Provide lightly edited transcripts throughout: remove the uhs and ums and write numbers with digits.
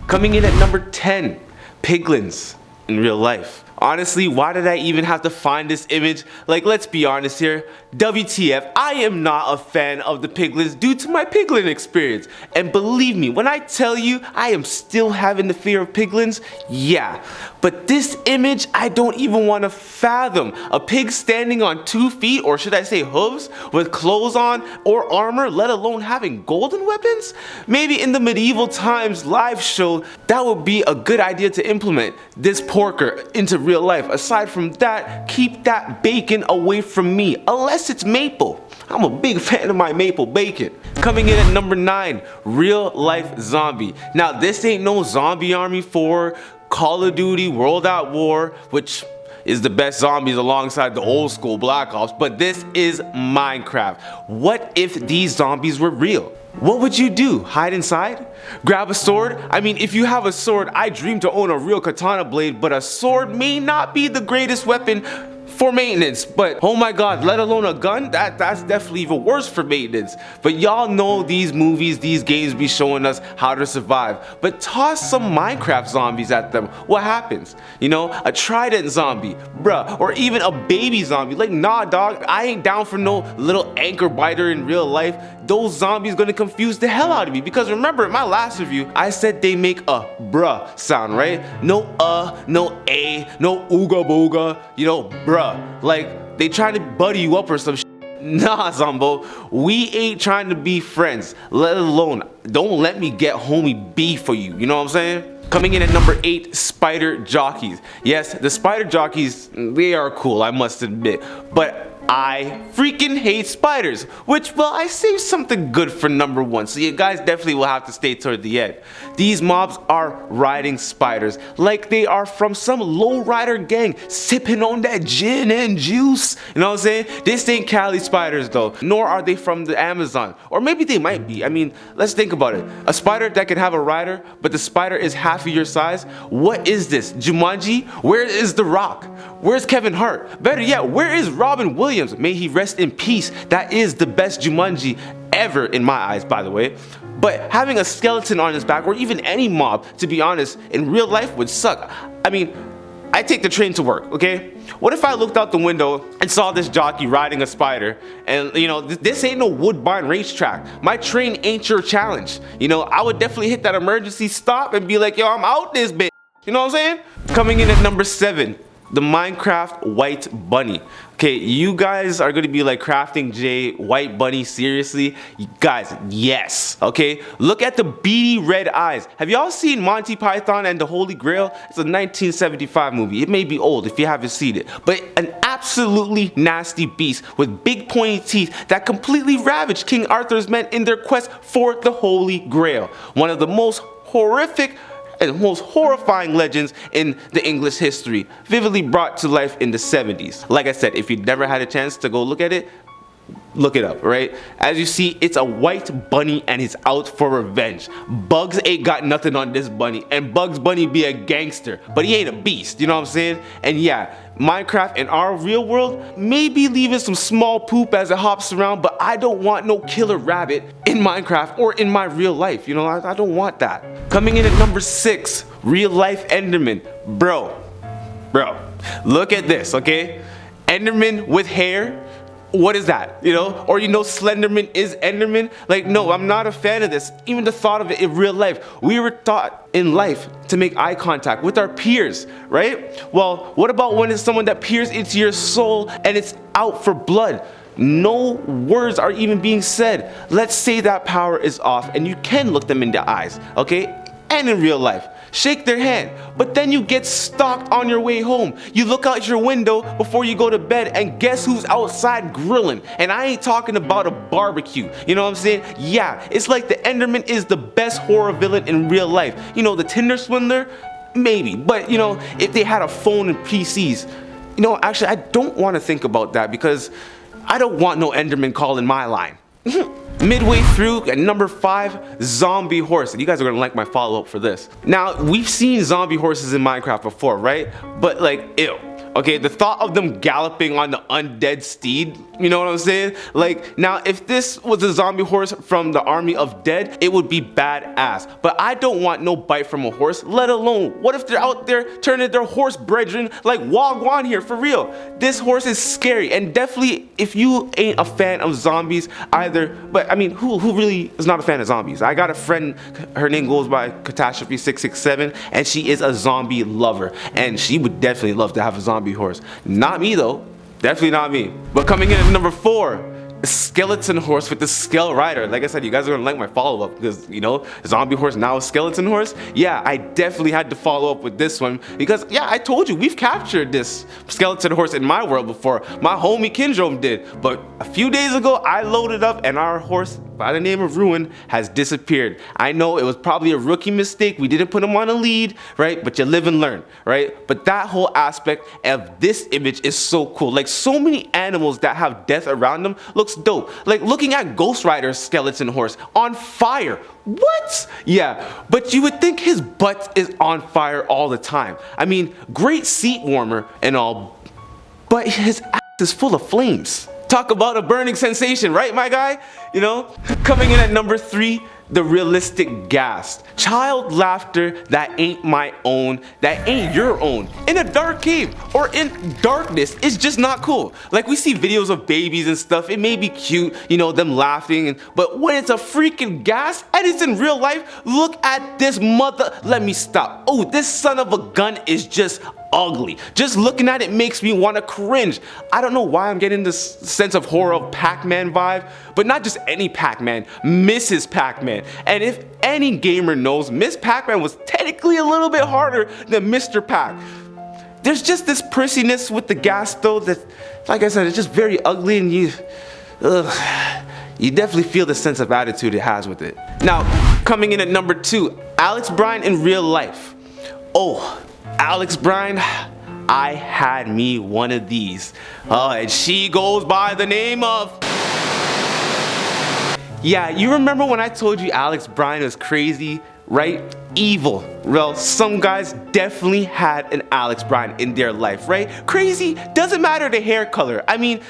Coming in at number 10, piglins in real life. Honestly, why did I even have to find this image? Like, let's be honest here. WTF, I am not a fan of the piglins due to my piglin experience. And believe me, when I tell you I am still having the fear of piglins, yeah. But this image, I don't even want to fathom. A pig standing on 2 feet, or should I say hooves, with clothes on or armor, let alone having golden weapons? Maybe in the medieval times live show, that would be a good idea to implement this porker into real life. Aside from that, keep that bacon away from me, unless it's maple. I'm a big fan of my maple bacon. Coming in at number 9, real life zombie. Now this ain't no Zombie Army 4, Call of Duty, World at War, which is the best zombies alongside the old school Black Ops, but this is Minecraft. What if these zombies were real? What would you do? Hide inside? Grab a sword? I mean, if you have a sword, I dream to own a real katana blade, but a sword may not be the greatest weapon for maintenance. But oh my god, let alone a gun? That's definitely even worse for maintenance. But y'all know these movies, these games be showing us how to survive. But toss some Minecraft zombies at them. What happens? You know, a trident zombie, bruh, or even a baby zombie. Like, nah dog, I ain't down for no little anchor biter in real life. Those zombies gonna confuse the hell out of me, because remember in my last review I said they make a bruh sound, right? No no a, no ooga booga, you know, bruh. Like they trying to buddy you up or some shit. Nah Zombo, we ain't trying to be friends, let alone don't let me get homie beef for you, you know what I'm saying? Coming in at number 8, spider jockeys. Yes, the spider jockeys, they are cool, I must admit, but I freaking hate spiders, which, well, I saved something good for number 1, so you guys definitely will have to stay toward the end. These mobs are riding spiders like they are from some lowrider gang sipping on that gin and juice, you know what I'm saying? This ain't Cali spiders though, nor are they from the Amazon, or maybe they might be. I mean, let's think about it. A spider that can have a rider, but the spider is half of your size? What is this, Jumanji? Where is The Rock? Where's Kevin Hart? Better yet, where is Robin Williams? May he rest in peace. That is the best Jumanji ever in my eyes, by the way. But having a skeleton on his back, or even any mob, to be honest, in real life would suck. I mean, I take the train to work, okay? What if I looked out the window and saw this jockey riding a spider, and you know, this ain't no Woodbine racetrack. My train ain't your challenge. You know, I would definitely hit that emergency stop and be like, yo, I'm out this bitch. You know what I'm saying? Coming in at number 7, the Minecraft white bunny. Okay, you guys are gonna be like, Crafting J, white bunny, seriously? You guys, yes, okay? Look at the beady red eyes. Have y'all seen Monty Python and the Holy Grail? It's a 1975 movie. It may be old if you haven't seen it, but an absolutely nasty beast with big pointy teeth that completely ravaged King Arthur's men in their quest for the Holy Grail. One of the most horrific and most horrifying legends in the English history, vividly brought to life in the 70s. Like I said, if you've never had a chance to go look at it, look it up, right? As you see, it's a white bunny and he's out for revenge. Bugs ain't got nothing on this bunny, and Bugs Bunny be a gangster, but he ain't a beast, you know what I'm saying? And yeah, Minecraft in our real world may be leaving some small poop as it hops around, but I don't want no killer rabbit in Minecraft or in my real life, you know, I don't want that. Coming in at number 6, real life Enderman. Bro, look at this, okay? Enderman with hair. What is that, you know? Or you know, Slenderman is Enderman? Like, no, I'm not a fan of this. Even the thought of it in real life. We were taught in life to make eye contact with our peers, right? Well, what about when it's someone that peers into your soul and it's out for blood? No words are even being said. Let's say that power is off and you can look them in the eyes, okay? And in real life, shake their hand, but then you get stalked on your way home. You look out your window before you go to bed, and guess who's outside grilling? And I ain't talking about a barbecue, you know what I'm saying? Yeah, it's like the Enderman is the best horror villain in real life. You know, the Tinder swindler? Maybe, but you know, if they had a phone and PCs. You know, actually, I don't want to think about that, because I don't want no Enderman calling my line. Midway through, at number 5, zombie horse. And you guys are gonna like my follow-up for this. Now, we've seen zombie horses in Minecraft before, right? But like, ew. Okay, the thought of them galloping on the undead steed, you know what I'm saying? Like, now if this was a zombie horse from the army of dead, it would be badass. But I don't want no bite from a horse, let alone, what if they're out there turning their horse brethren like Wagwan here, for real? This horse is scary, and definitely if you ain't a fan of zombies either, but I mean, who really is not a fan of zombies? I got a friend, her name goes by Catastrophe667, and she is a zombie lover, and she would definitely love to have a zombie horse. Not me though, definitely not me. But coming in at number 4, skeleton horse with the SKEL rider. Like I said, you guys are gonna like my follow-up because, you know, zombie horse, now a skeleton horse. Yeah, I definitely had to follow up with this one because, yeah, I told you, we've captured this skeleton horse in my world before. My homie Kindrome did. But a few days ago, I loaded up and our horse by the name of Ruin has disappeared. I know it was probably a rookie mistake. We didn't put him on a lead, right? But you live and learn, right? But that whole aspect of this image is so cool. Like, so many animals that have death around them looks dope. Like looking at Ghost Rider's skeleton horse on fire. What? Yeah, but you would think his butt is on fire all the time. I mean, great seat warmer and all, but his ass is full of flames. Talk about a burning sensation, right, my guy? You know? Coming in at number 3, the realistic gas. Child laughter that ain't my own, that ain't your own. In a dark cave or in darkness, it's just not cool. Like, we see videos of babies and stuff, it may be cute, you know, them laughing, but when it's a freaking gas and it's in real life, look at this mother, let me stop. Oh, this son of a gun is just ugly. Just looking at it makes me want to cringe. I don't know why I'm getting this sense of horror of Pac-Man vibe, but not just any Pac-Man, Mrs. Pac-Man. And if any gamer knows, Miss Pac-Man was technically a little bit harder than Mr. Pac. There's just this prissiness with the gas though that, like I said, it's just very ugly, and you definitely feel the sense of attitude it has with it. Now, coming in at number 2, Alex Brine in real life. Oh, Alex Brine, I had me one of these. And she goes by the name of... Yeah, you remember when I told you Alex Brine was crazy, right? Evil. Well, some guys definitely had an Alex Brine in their life, right? Crazy, doesn't matter the hair color. I mean,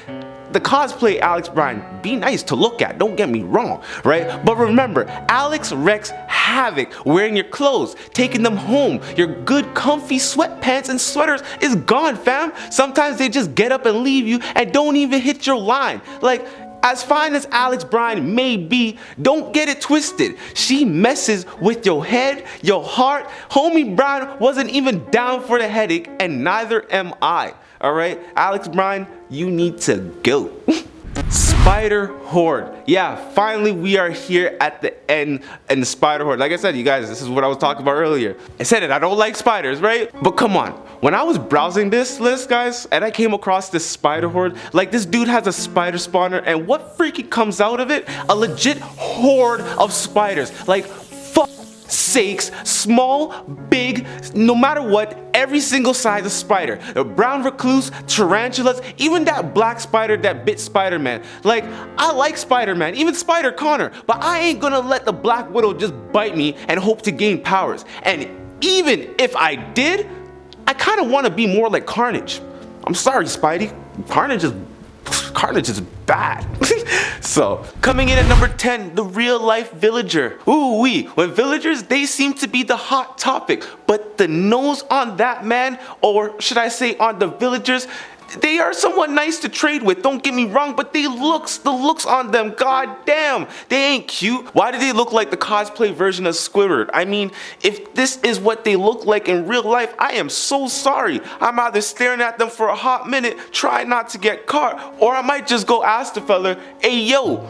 the cosplay Alex Brine, be nice to look at, don't get me wrong, right? But remember, Alex wreaks havoc wearing your clothes, taking them home. Your good comfy sweatpants and sweaters is gone, fam. Sometimes they just get up and leave you and don't even hit your line. Like, as fine as Alex Brine may be, don't get it twisted. She messes with your head, your heart. Homie Brine wasn't even down for the headache, and neither am I. Alright, Alex Brine, you need to go. Spider Horde. Yeah, finally we are here at the end in the Spider Horde. Like I said, you guys, this is what I was talking about earlier. I said it, I don't like spiders, right? But come on, when I was browsing this list, guys, and I came across this Spider Horde, like this dude has a spider spawner, and what freaking comes out of it? A legit horde of spiders. Like, sakes, small, big, no matter what, every single size of spider. A brown recluse, tarantulas, even that black spider that bit Spider-Man. Like, I like Spider-Man, even Spider Connor, but I ain't gonna let the Black Widow just bite me and hope to gain powers. And even if I did, I kind of want to be more like Carnage. I'm sorry, Spidey. Carnage is bad. So, coming in at number 10, the real life villager. Ooh wee, when villagers, they seem to be the hot topic, but the nose on that man, or should I say on the villagers, they are somewhat nice to trade with, don't get me wrong, but the looks on them, god damn, they ain't cute. Why do they look like the cosplay version of Squidward? I mean, if this is what they look like in real life, I am so sorry. I'm either staring at them for a hot minute, trying not to get caught, or I might just go ask the fella, hey yo,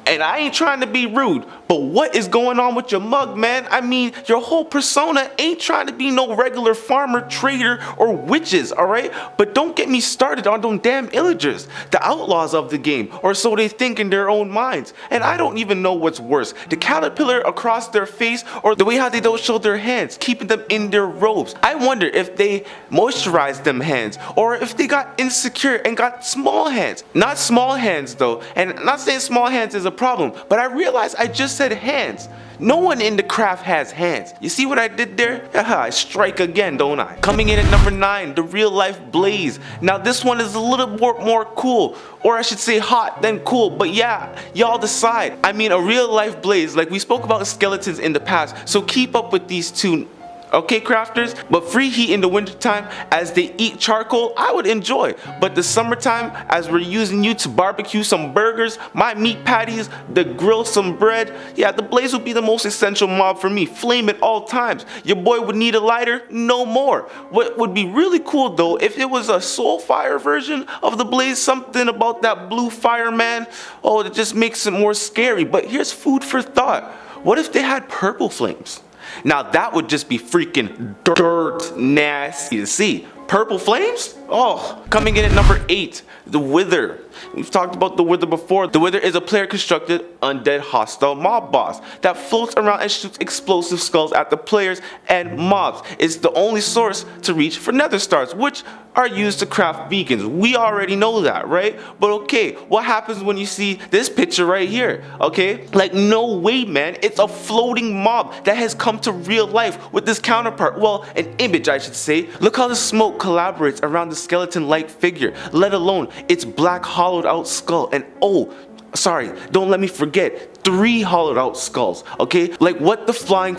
and I ain't trying to be rude, but what is going on with your mug, man? I mean, your whole persona ain't trying to be no regular farmer, trader, or witches, alright? But don't get me started on them damn illagers, the outlaws of the game, or so they think in their own minds. And I don't even know what's worse, the caterpillar across their face, or the way how they don't show their hands, keeping them in their robes. I wonder if they moisturize them hands, or if they got insecure and got small hands. Not small hands though, and I'm not saying small hands is a problem, but I realized I just said hands. No one in the craft has hands. You see what I did there? I strike again, don't I? Coming in at number 9, the real life Blaze. Now this one is a little more cool, or I should say hot than cool, but yeah, y'all decide. I mean, a real life Blaze, like we spoke about skeletons in the past, so keep up with these two. Okay, crafters, but free heat in the wintertime as they eat charcoal, I would enjoy. But the summertime, as we're using you to barbecue some burgers, my meat patties, the grill some bread, yeah, the Blaze would be the most essential mob for me. Flame at all times. Your boy would need a lighter? No more. What would be really cool though, if it was a soul fire version of the Blaze, something about that blue fireman, oh, it just makes it more scary. But here's food for thought. What if they had purple flames? Now that would just be freaking dirt nasty to see. Purple flames? Oh, coming in at number 8, the Wither. We've talked about the Wither before. The Wither is a player constructed undead hostile mob boss that floats around and shoots explosive skulls at the players and mobs. It's the only source to reach for nether stars, which are used to craft beacons. We already know that, right? But okay, what happens when you see this picture right here? Okay, like no way, man. It's a floating mob that has come to real life with this counterpart. Well, an image, I should say. Look how the smoke collaborates around the skeleton-like figure, let alone its black hollowed out skull. And oh, sorry, don't let me forget, 3 hollowed out skulls, okay? Like what the flying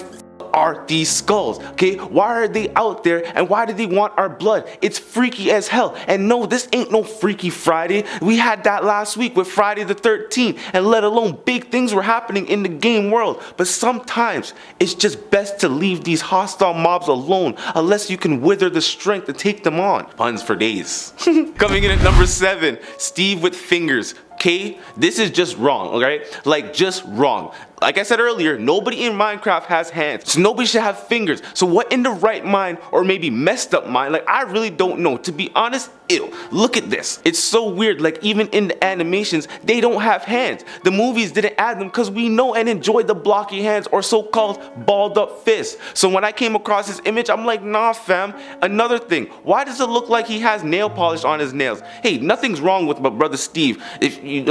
are these skulls? Okay, why are they out there and why do they want our blood? It's freaky as hell. And no, this ain't no Freaky Friday. We had that last week with Friday the 13th, and let alone big things were happening in the game world. But sometimes it's just best to leave these hostile mobs alone unless you can wither the strength to take them on. Puns for days. Coming in at number 7, Steve with fingers. Okay, this is just wrong, alright? Like just wrong. Like I said earlier, nobody in Minecraft has hands, so nobody should have fingers. So what in the right mind, or maybe messed up mind, like I really don't know. To be honest, ew, look at this. It's so weird, like even in the animations, they don't have hands. The movies didn't add them because we know and enjoy the blocky hands or so-called balled up fists. So when I came across this image, I'm like, nah fam. Another thing, why does it look like he has nail polish on his nails? Hey, nothing's wrong with my brother Steve if you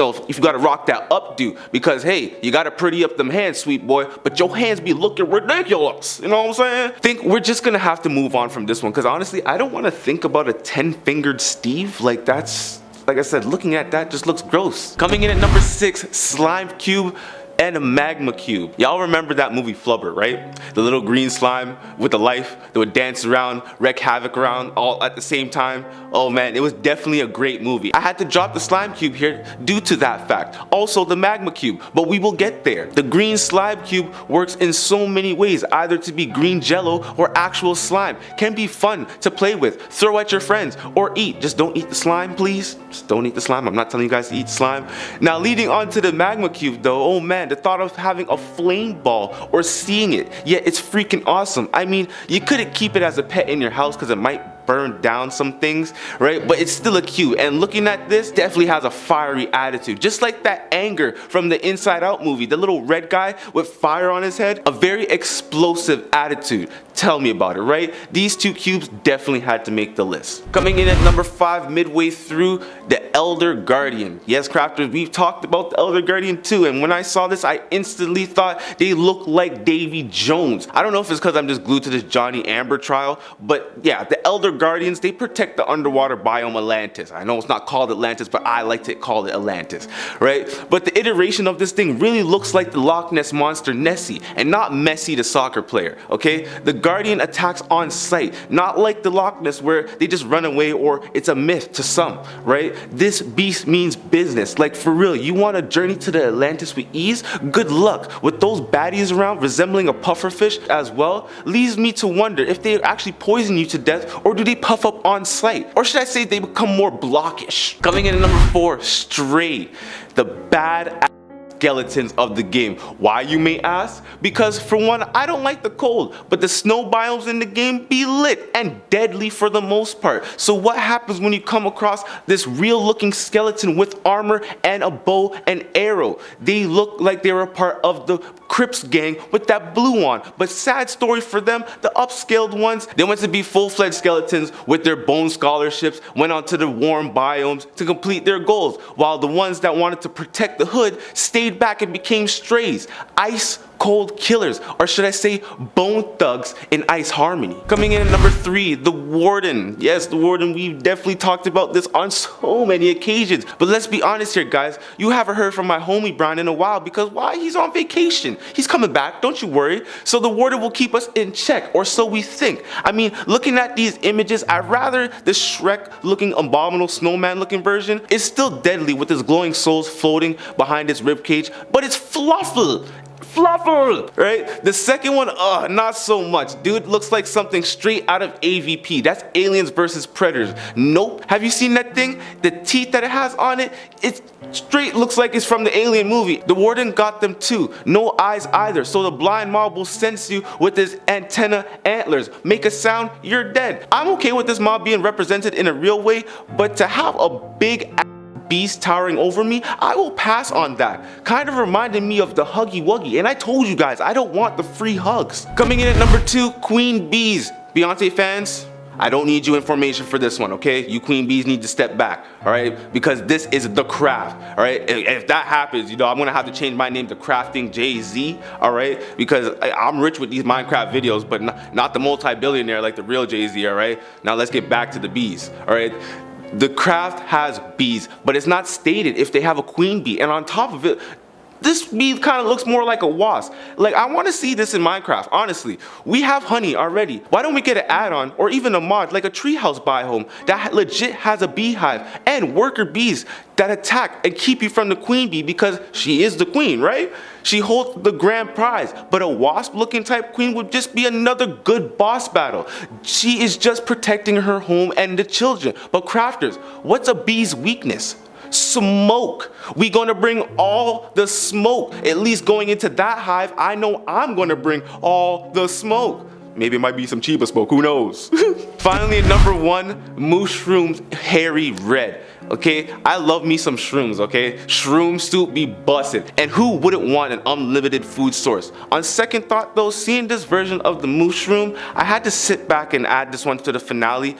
gotta rock that updo, because hey, you gotta pretty up them hands, sweet boy, but your hands be looking ridiculous. You know what I'm saying? Think we're just gonna have to move on from this one, because honestly, I don't want to think about a 10-fingered Steve. Like that's, like I said, looking at that just looks gross. Coming in at number 6, slime cube and a magma cube. Y'all remember that movie Flubber, right? The little green slime with the life that would dance around, wreak havoc around all at the same time. Oh man, it was definitely a great movie. I had to drop the slime cube here due to that fact. Also the magma cube, but we will get there. The green slime cube works in so many ways, either to be green jello or actual slime. Can be fun to play with, throw at your friends, or eat. Just don't eat the slime, please. Just don't eat the slime. I'm not telling you guys to eat slime. Now leading on to the magma cube though, oh man, the thought of having a flame ball or seeing it, yeah, it's freaking awesome. I mean, you couldn't keep it as a pet in your house because it might burn down some things, right? But it's still a cute, and looking at this, definitely has a fiery attitude, just like that anger from the Inside Out movie, the little red guy with fire on his head. A very explosive attitude. Tell me about it, right? These two cubes definitely had to make the list. Coming in at number 5, midway through, the Elder Guardian. Yes, crafters, we've talked about the Elder Guardian too, and when I saw this, I instantly thought they looked like Davy Jones. I don't know if it's because I'm just glued to this Johnny Amber trial, but yeah, the Elder Guardians, they protect the underwater biome Atlantis. I know it's not called Atlantis, but I like to call it Atlantis, right? But the iteration of this thing really looks like the Loch Ness monster Nessie, and not Messi the soccer player, okay? The Guardian attacks on sight, not like the Loch Ness where they just run away or it's a myth to some, right? This beast means business. Like for real, you want to journey to the Atlantis with ease? Good luck. With those baddies around resembling a pufferfish as well, leaves me to wonder if they actually poison you to death, or do they puff up on sight? Or should I say they become more blockish? Coming in at number 4, Stray, the bad skeletons of the game. Why, you may ask? Because for one, I don't like the cold, but the snow biomes in the game be lit and deadly for the most part. So what happens when you come across this real looking skeleton with armor and a bow and arrow? They look like they were a part of the Crips gang with that blue on, but sad story for them, the upscaled ones, they went to be full-fledged skeletons with their bone scholarships, went on to the warm biomes to complete their goals, while the ones that wanted to protect the hood stayed traded back and became strays, ice cold killers, or should I say bone thugs in ice harmony. Coming in at number 3, the Warden. Yes, the Warden, we've definitely talked about this on so many occasions, but let's be honest here guys, you haven't heard from my homie BRINE in a while because why? He's on vacation. He's coming back, don't you worry. So the Warden will keep us in check, or so we think. I mean, looking at these images, I'd rather the Shrek looking abominable snowman looking version is still deadly with his glowing souls floating behind its ribcage, but it's fluffy. Right? The second one, not so much. Dude looks like something straight out of AVP. That's Aliens versus Predators. Nope. Have you seen that thing? The teeth that it has on it, it straight looks like it's from the Alien movie. The Warden got them too. No eyes either, so the blind mob will sense you with his antenna antlers. Make a sound, you're dead. I'm okay with this mob being represented in a real way, but to have a big beast towering over me, I will pass on that. Kind of reminded me of the Huggy Wuggy, and I told you guys I don't want the free hugs. Coming in at number 2, Queen Bees. Beyonce fans, I don't need you information for this one, okay? You Queen Bees need to step back, alright? Because this is the craft, alright? If that happens, you know, I'm gonna have to change my name to Crafting Jay-Z, alright? Because I'm rich with these Minecraft videos, but not the multi-billionaire like the real Jay-Z, alright? Now let's get back to the bees, alright? The craft has bees, but it's not stated if they have a queen bee, and on top of it, this bee kind of looks more like a wasp. Like, I want to see this in Minecraft, honestly. We have honey already. Why don't we get an add-on or even a mod like a treehouse biome that legit has a beehive and worker bees that attack and keep you from the queen bee because she is the queen, right? She holds the grand prize, but a wasp looking type queen would just be another good boss battle. She is just protecting her home and the children. But crafters, what's a bee's weakness? Smoke. We gonna bring all the smoke. At least going into that hive, I know I'm gonna bring all the smoke. Maybe it might be some Chiba smoke, who knows? Finally, at number 1, Mushrooms Hairy Red. Okay, I love me some shrooms, okay? Shroom soup be busted. And who wouldn't want an unlimited food source? On second thought though, seeing this version of the mushroom, I had to sit back and add this one to the finale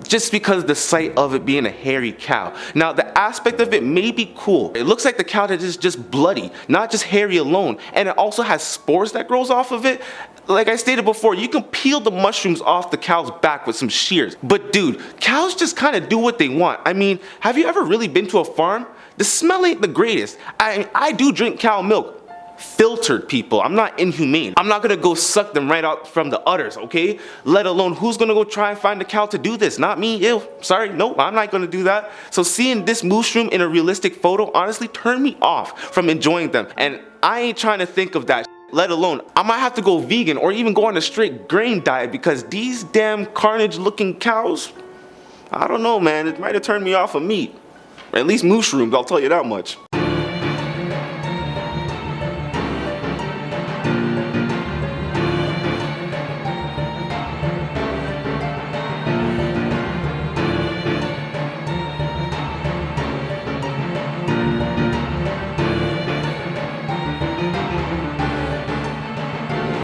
just because the sight of it being a hairy cow. Now, the aspect of it may be cool. It looks like the cow that is just bloody, not just hairy alone. And it also has spores that grows off of it. Like I stated before, you can peel the mushrooms off the cow's back with some shears. But dude, cows just kind of do what they want. I mean, have you ever really been to a farm? The smell ain't the greatest. I do drink cow milk. Filtered, people. I'm not inhumane. I'm not gonna go suck them right out from the udders, okay? Let alone who's gonna go try and find a cow to do this? Not me. Ew. Sorry, nope, I'm not gonna do that. So seeing this mushroom in a realistic photo honestly turned me off from enjoying them. And I ain't trying to think of that. Let alone, I might have to go vegan or even go on a straight grain diet because these damn carnage looking cows, I don't know man, it might have turned me off of meat. Or at least mushrooms, I'll tell you that much.